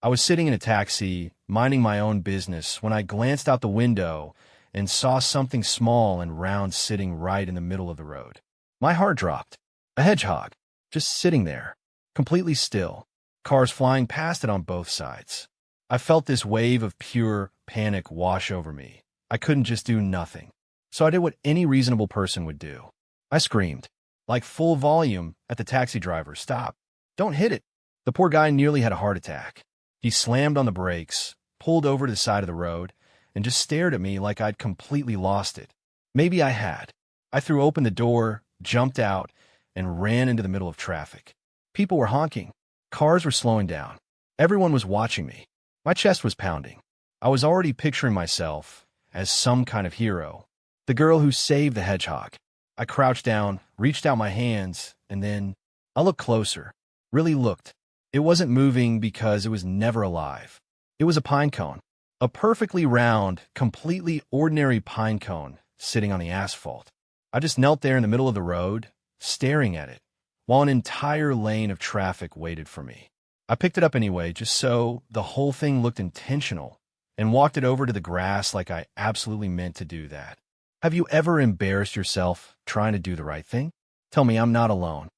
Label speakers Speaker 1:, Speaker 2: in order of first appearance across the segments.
Speaker 1: I was sitting in a taxi, minding my own business, when I glanced out the window and saw something small and round sitting right in the middle of the road. My heart dropped. A hedgehog, just sitting there, completely still, cars flying past it on both sides. I felt this wave of pure panic wash over me. I couldn't just do nothing. So I did what any reasonable person would do. I screamed, like full volume, at the taxi driver, "Stop. Don't hit it." The poor guy nearly had a heart attack. He slammed on the brakes, pulled over to the side of the road, and just stared at me like I'd completely lost it. Maybe I had. I threw open the door, jumped out, and ran into the middle of traffic. People were honking. Cars were slowing down. Everyone was watching me. My chest was pounding. I was already picturing myself as some kind of hero, the girl who saved the hedgehog. I crouched down, reached out my hands, and then I looked closer. Really looked. It wasn't moving because it was never alive. It was a pine cone. A perfectly round, completely ordinary pine cone sitting on the asphalt. I just knelt there in the middle of the road, staring at it, while an entire lane of traffic waited for me. I picked it up anyway, just so the whole thing looked intentional, and walked it over to the grass like I absolutely meant to do that. Have you ever embarrassed yourself trying to do the right thing? Tell me I'm not alone.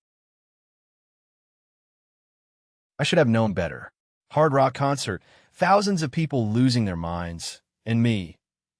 Speaker 1: I should have known better. Hard rock concert, thousands of people losing their minds, and me,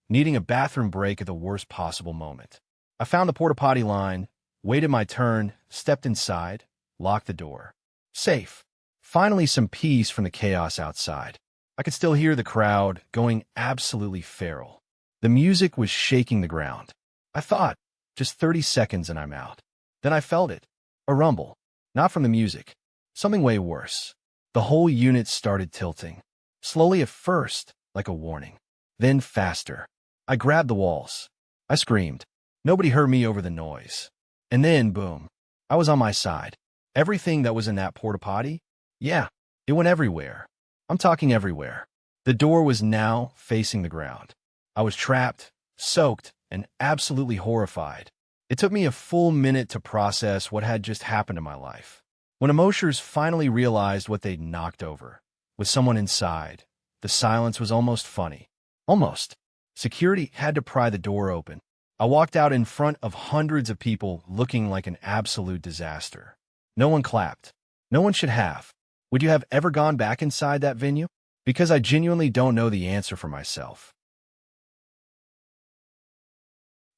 Speaker 1: needing a bathroom break at the worst possible moment. I found the porta potty line, waited my turn, stepped inside, locked the door. Safe. Finally some peace from the chaos outside. I could still hear the crowd going absolutely feral. The music was shaking the ground. I thought, just 30 seconds and I'm out. Then I felt it. A rumble. Not from the music. Something way worse. The whole unit started tilting. Slowly at first, like a warning. Then faster. I grabbed the walls. I screamed. Nobody heard me over the noise. And then, boom. I was on my side. Everything that was in that porta potty? Yeah, it went everywhere. I'm talking everywhere. The door was now facing the ground. I was trapped, soaked, and absolutely horrified. It took me a full minute to process what had just happened in my life. When emotions finally realized what they'd knocked over, with someone inside, the silence was almost funny. Almost. Security had to pry the door open. I walked out in front of hundreds of people looking like an absolute disaster. No one clapped. No one should have. Would you have ever gone back inside that venue? Because I genuinely don't know the answer for myself.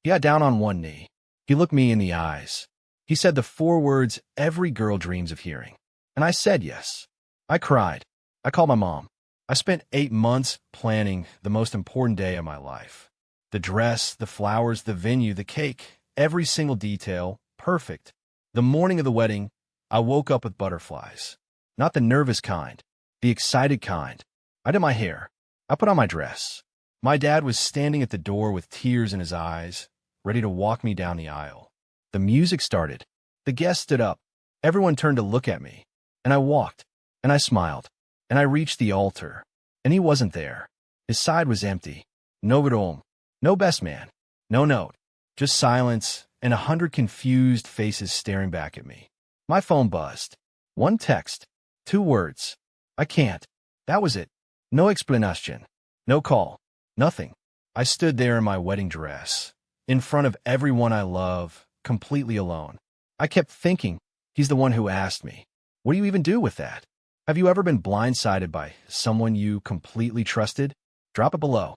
Speaker 1: He got down on one knee. He looked me in the eyes. He said the 4 words every girl dreams of hearing. And I said yes. I cried. I called my mom. I spent 8 months planning the most important day of my life. The dress, the flowers, the venue, the cake, every single detail, perfect. The morning of the wedding, I woke up with butterflies. Not the nervous kind, the excited kind. I did my hair. I put on my dress. My dad was standing at the door with tears in his eyes, ready to walk me down the aisle. The music started. The guests stood up. Everyone turned to look at me. And I walked. And I smiled. And I reached the altar. And he wasn't there. His side was empty. No groom. No best man. No note. Just silence and 100 confused faces staring back at me. My phone buzzed. 1 text. 2 words. I can't. That was it. No explanation. No call. Nothing. I stood there in my wedding dress, in front of everyone I love, completely alone. I kept thinking, he's the one who asked me. What do you even do with that? Have you ever been blindsided by someone you completely trusted? Drop it below.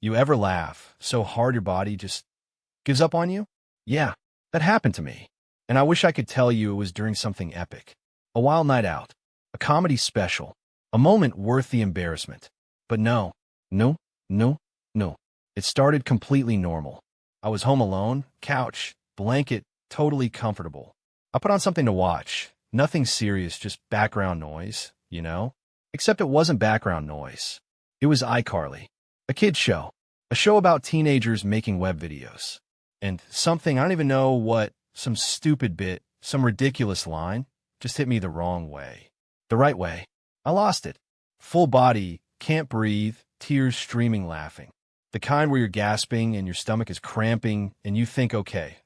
Speaker 1: You ever laugh so hard your body just gives up on you? Yeah, that happened to me. And I wish I could tell you it was during something epic. A wild night out. A comedy special. A moment worth the embarrassment. But no. It started completely normal. I was home alone, couch, blanket, totally comfortable. I put on something to watch. Nothing serious, just background noise, you know? Except it wasn't background noise. It was iCarly. A kid's show. A show about teenagers making web videos. And something, I don't even know what, some stupid bit, some ridiculous line, just hit me the wrong way. The right way. I lost it. Full body, can't breathe, tears streaming laughing. The kind where you're gasping and your stomach is cramping and you think, okay,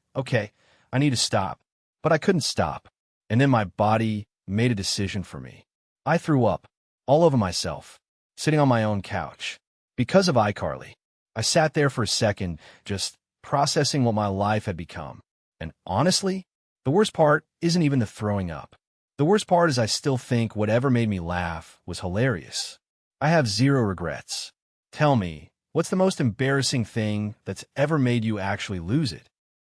Speaker 1: I need to stop. But I couldn't stop. And then my body made a decision for me. I threw up, all over myself, sitting on my own couch. Because of iCarly. I sat there for a second, just processing what my life had become. And honestly, the worst part isn't even the throwing up. The worst part is I still think whatever made me laugh was hilarious. I have zero regrets. Tell me, what's the most embarrassing thing that's ever made you actually lose it?